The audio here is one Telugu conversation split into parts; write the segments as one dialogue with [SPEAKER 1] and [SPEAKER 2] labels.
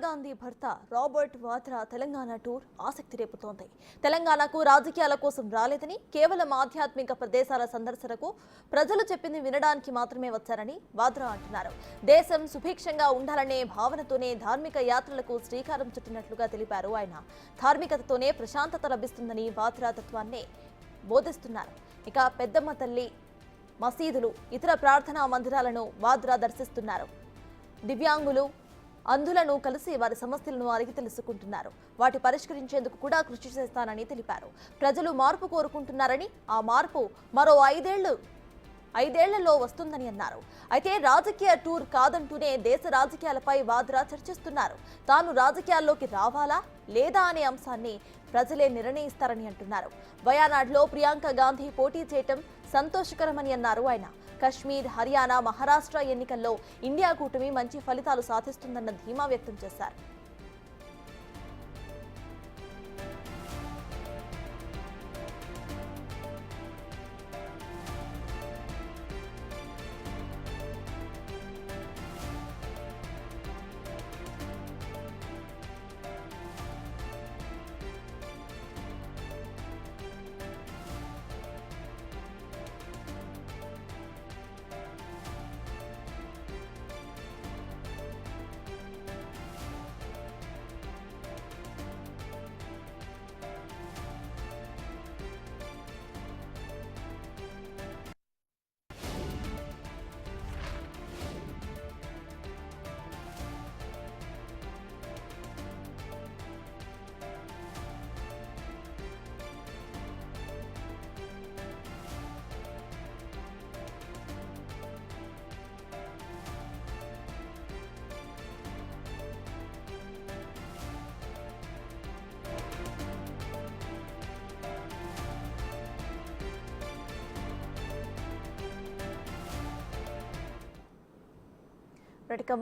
[SPEAKER 1] గాంధీ భర్త రాబర్ట్ వాద్రా తెలంగాణ టూర్ ఆసక్తి రేపుతోంది. తెలంగాణకు రాజకీయాల కోసం రాలేదని, కేవలం ఆధ్యాత్మిక ప్రదేశాల సందర్శనకు ప్రజలు చెప్పింది వినడానికి మాత్రమే వచ్చారని వాద్రా అంటున్నారు. దేశం సుభిక్షంగా ఉండాలనే భావనతోనే ధార్మిక యాత్రలకు శ్రీకారం చుట్టినట్లుగా తెలిపారు ఆయన. ధార్మికతతోనే ప్రశాంతత లభిస్తుందని వాద్రా తత్వాన్నే బోధిస్తున్నారు. ఇక పెద్దమ్మ తల్లి, మసీదులు, ఇతర ప్రార్థనా మందిరాలను వాద్రా దర్శిస్తున్నారు. దివ్యాంగులు, అంధులను కలిసి వారి సమస్యలను అడిగి తెలుసుకుంటున్నారు. వాటి పరిష్కరించేందుకు కూడా కృషి చేస్తానని తెలిపారు. ప్రజలు మార్పు కోరుకుంటున్నారని, ఆ మార్పు మరో ఐదేళ్లలో వస్తుందని అన్నారు. అయితే రాజకీయ టూర్ కాదంటూనే దేశ రాజకీయాలపై వాద్రా చర్చిస్తున్నారు. తాను రాజకీయాల్లోకి రావాలా లేదా అనే అంశాన్ని ప్రజలే నిర్ణయిస్తారని అంటున్నారు. వయానాడ్లో ప్రియాంక గాంధీ పోటీ చేయటం సంతోషకరమని అన్నారు ఆయన. కశ్మీర్, హర్యానా, మహారాష్ట్ర ఎన్నికల్లో ఇండియా కూటమి మంచి ఫలితాలు సాధిస్తుందన్న ధీమా వ్యక్తం చేశారు.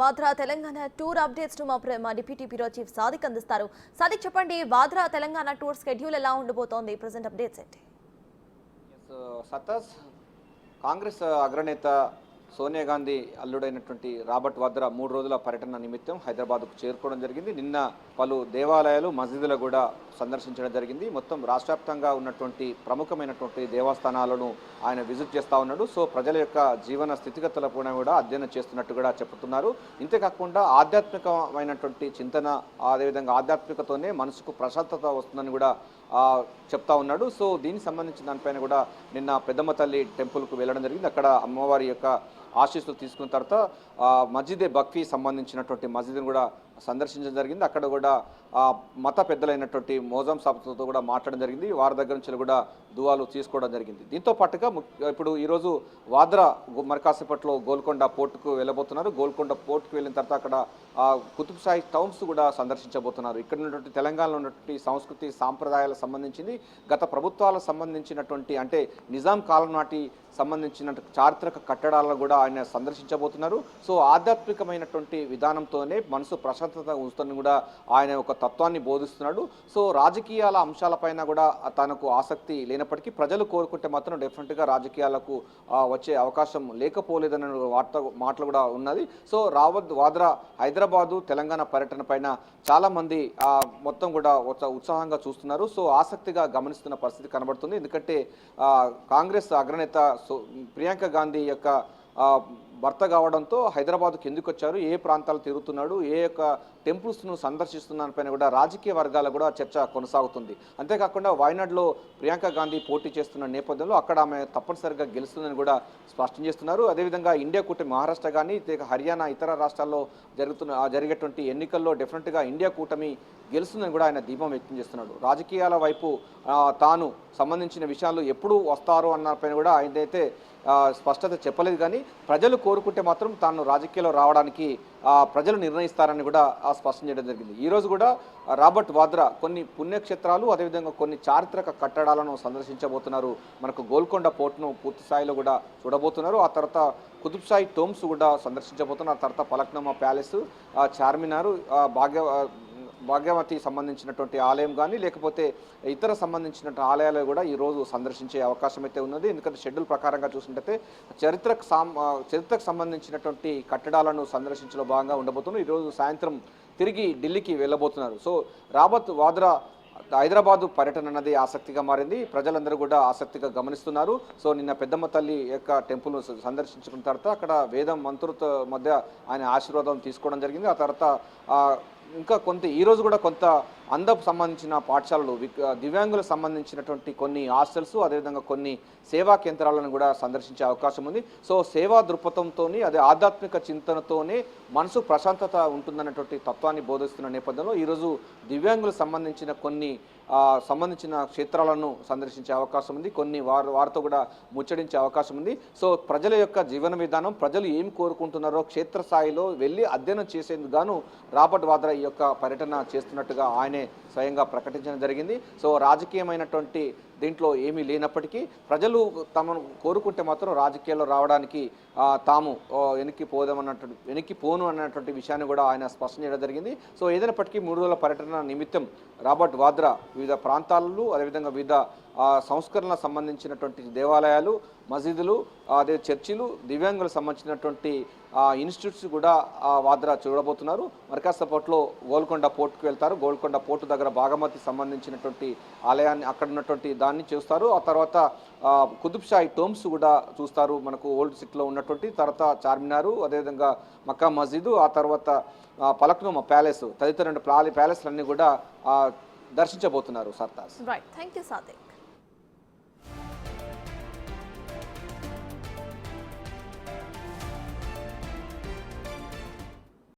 [SPEAKER 1] వాద్రా తెలంగాణ టూర్ అప్డేట్స్ మా డిప్యూటీ బ్యూరో చీఫ్ సాదిక్ అందిస్తారు. సాదిక్, చెప్పండి, వాద్రా తెలంగాణ టూర్ స్కెడ్యూల్ ఎలా ఉండబోతోంది? ప్రెజెంట్ అప్డేట్స్ ఏంటి?
[SPEAKER 2] సతస్ కాంగ్రెస్ అగ్రనేత సోనియా గాంధీ అల్లుడైనటువంటి రాబర్ట్ వాద్రా 3 రోజుల పర్యటన నిమిత్తం హైదరాబాద్కు చేరుకోవడం జరిగింది. నిన్న పలు దేవాలయాలు, మసీదులు కూడా సందర్శించడం జరిగింది. మొత్తం రాష్ట్రవ్యాప్తంగా ఉన్నటువంటి ప్రముఖమైనటువంటి దేవస్థానాలను ఆయన విజిట్ చేస్తూ ఉన్నాడు. సో ప్రజల యొక్క జీవన స్థితిగతులపైన కూడా అధ్యయనం చేస్తున్నట్టు కూడా చెప్తున్నారు. ఇంతేకాకుండా ఆధ్యాత్మికమైనటువంటి చింతన, అదేవిధంగా ఆధ్యాత్మికతోనే మనసుకు ప్రశాంతత వస్తుందని కూడా చెప్తా ఉన్నాడు. సో దీనికి సంబంధించిన దానిపైన కూడా నిన్న పెద్దమ్మ తల్లి టెంపుల్కు వెళ్ళడం జరిగింది. అక్కడ అమ్మవారి యొక్క ఆశీస్సులు తీసుకున్న తర్వాత మస్జిదే బక్ఫీ సంబంధించినటువంటి మస్జిద్ని కూడా సందర్శించడం జరిగింది. అక్కడ కూడా మత పెద్దలైనటువంటి మోజం సాబ్తో కూడా మాట్లాడడం జరిగింది. వారి దగ్గర నుంచి కూడా దువాలు తీసుకోవడం జరిగింది. దీంతో పాటుగా ఇప్పుడు ఈరోజు వాద్రా మరి కాసేపట్లో గోల్కొండ పోర్టుకు వెళ్ళబోతున్నారు. గోల్కొండ పోర్టుకు వెళ్ళిన తర్వాత అక్కడ కుతుబ్ షాహీ టౌన్స్ కూడా సందర్శించబోతున్నారు. ఇక్కడ ఉన్నటువంటి తెలంగాణలో ఉన్నటువంటి సంస్కృతి సాంప్రదాయాలకు సంబంధించింది, గత ప్రభుత్వాలకు సంబంధించినటువంటి అంటే నిజాం కాలం నాటి సంబంధించిన చారిత్రక కట్టడాలను కూడా ఆయన సందర్శించబోతున్నారు. సో ఆధ్యాత్మికమైనటువంటి విధానంతోనే మనసు ప్రశాంతత ఉంచుతానని కూడా ఆయన ఒక తత్వాన్ని బోధిస్తున్నాడు. సో రాజకీయాల అంశాలపైన కూడా తనకు ఆసక్తి లేనప్పటికీ ప్రజలు కోరుకుంటే మాత్రం డెఫినెట్గా రాజకీయాలకు వచ్చే అవకాశం లేకపోలేదనే మాటలు కూడా ఉన్నది. సో వాద్రా హైదరాబాదు, తెలంగాణ పర్యటన పైన చాలామంది మొత్తం కూడా ఉత్సాహంగా చూస్తున్నారు. సో ఆసక్తిగా గమనిస్తున్న పరిస్థితి కనబడుతుంది. ఎందుకంటే కాంగ్రెస్ అగ్రనేత ప్రియాంక గాంధీ యొక్క భర్త కావడంతో హైదరాబాద్కు ఎందుకు వచ్చారు, ఏ ప్రాంతాలు తిరుగుతున్నాడు, ఏ యొక్క టెంపుల్స్ను సందర్శిస్తున్న కూడా రాజకీయ వర్గాల కూడా చర్చ కొనసాగుతుంది. అంతేకాకుండా వయనాడ్లో ప్రియాంక గాంధీ పోటీ చేస్తున్న నేపథ్యంలో అక్కడ ఆమె తప్పనిసరిగా గెలుస్తుందని కూడా స్పష్టం చేస్తున్నారు. అదేవిధంగా ఇండియా కూటమి మహారాష్ట్ర కానీ హర్యానా ఇతర రాష్ట్రాల్లో జరిగేటువంటి ఎన్నికల్లో డెఫినెట్గా ఇండియా కూటమి గెలుస్తుందని కూడా ఆయన దీపం వ్యక్తం చేస్తున్నాడు. రాజకీయాల వైపు తాను సంబంధించిన విషయాలు ఎప్పుడు వస్తారో అన్నపైన కూడా ఆయనైతే స్పష్టత చెప్పలేదు. కానీ ప్రజలు కోరుకుంటే మాత్రం తాను రాజకీయాల్లో రావడానికి ప్రజలు నిర్ణయిస్తారని కూడా స్పష్టం చేయడం జరిగింది. ఈరోజు కూడా రాబర్ట్ వాద్రా కొన్ని పుణ్యక్షేత్రాలు, అదేవిధంగా కొన్ని చారిత్రక కట్టడాలను సందర్శించబోతున్నారు. మనకు గోల్కొండ పోర్టును పూర్తి స్థాయిలో కూడా చూడబోతున్నారు. ఆ తర్వాత కుతుబ్ షాహీ టోమ్స్ కూడా సందర్శించబోతున్నారు. ఆ తర్వాత పలక్నమా ప్యాలెస్, చార్మినార్, భాగ్యవతి సంబంధించినటువంటి ఆలయం కానీ లేకపోతే ఇతర సంబంధించిన ఆలయాలు కూడా ఈరోజు సందర్శించే అవకాశం అయితే ఉన్నది. ఎందుకంటే షెడ్యూల్ ప్రకారంగా చూసినట్టయితే చరిత్రకు సంబంధించినటువంటి కట్టడాలను సందర్శించలో భాగంగా ఉండబోతున్నాం. ఈరోజు సాయంత్రం తిరిగి ఢిల్లీకి వెళ్ళబోతున్నారు. సో రాబర్ట్ వాద్రా హైదరాబాదు పర్యటన అన్నది ఆసక్తిగా మారింది. ప్రజలందరూ కూడా ఆసక్తిగా గమనిస్తున్నారు. సో నిన్న పెద్దమ్మ తల్లి యొక్క టెంపుల్ సందర్శించుకున్న తర్వాత అక్కడ వేదం మంత్రులతో మధ్య ఆయన ఆశీర్వాదం తీసుకోవడం జరిగింది. ఆ తర్వాత ఇంకా ఈరోజు కూడా కొంత అందకు సంబంధించిన పాఠశాలలు, దివ్యాంగులకు సంబంధించినటువంటి కొన్ని హాస్టల్స్, అదేవిధంగా కొన్ని సేవా కేంద్రాలను కూడా సందర్శించే అవకాశం ఉంది. సో సేవా దృక్పథంతో, అదే ఆధ్యాత్మిక చింతనతోనే మనసు ప్రశాంతత ఉంటుందన్నటువంటి తత్వాన్ని బోధిస్తున్న నేపథ్యంలో ఈరోజు దివ్యాంగులకు సంబంధించిన క్షేత్రాలను సందర్శించే అవకాశం ఉంది. కొన్ని వారితో కూడా ముచ్చడించే అవకాశం ఉంది. సో ప్రజల యొక్క జీవన విధానం, ప్రజలు ఏం కోరుకుంటున్నారో క్షేత్రస్థాయిలో వెళ్ళి అధ్యయనం చేసేందుకు గాను రాబర్ట్ వాద్రా ఈ యొక్క పర్యటన చేస్తున్నట్టుగా ఆయనే స్వయంగా ప్రకటించడం జరిగింది. సో రాజకీయమైనటువంటి దీంట్లో ఏమీ లేనప్పటికీ ప్రజలు తమను కోరుకుంటే మాత్రం రాజకీయాల్లో రావడానికి తాము వెనక్కి పోను అన్నటువంటి విషయాన్ని కూడా ఆయన స్పష్టం చేయడం జరిగింది. సో ఏదైనప్పటికీ 3 రోజుల పర్యటన నిమిత్తం రాబర్ట్ వాద్రా వివిధ ప్రాంతాలలో, అదేవిధంగా వివిధ సంస్కరణలకు సంబంధించినటువంటి దేవాలయాలు, మసీదులు, అదే చర్చిలు, దివ్యాంగులకు సంబంధించినటువంటి ఇన్స్టిట్యూట్స్ కూడా వాద్రా చూడబోతున్నారు. మరికాసేపట్లో గోల్కొండ పోర్టుకు వెళ్తారు. గోల్కొండ పోర్టు దగ్గర బాగమతి సంబంధించినటువంటి ఆలయాన్ని, అక్కడ ఉన్నటువంటి దాన్ని చూస్తారు. ఆ తర్వాత కుతుబ్షాహి టోమ్స్ కూడా చూస్తారు, మనకు ఓల్డ్ సిటీలో ఉన్నటువంటి. తర్వాత చార్మినారు, అదేవిధంగా మక్కా మసీదు, ఆ తర్వాత పలక్నుమా ప్యాలెస్ తదితర 2 ప్యాలెస్లన్నీ కూడా దర్శించబోతున్నారు. Sartaj.
[SPEAKER 1] Right, thank you Sadiq.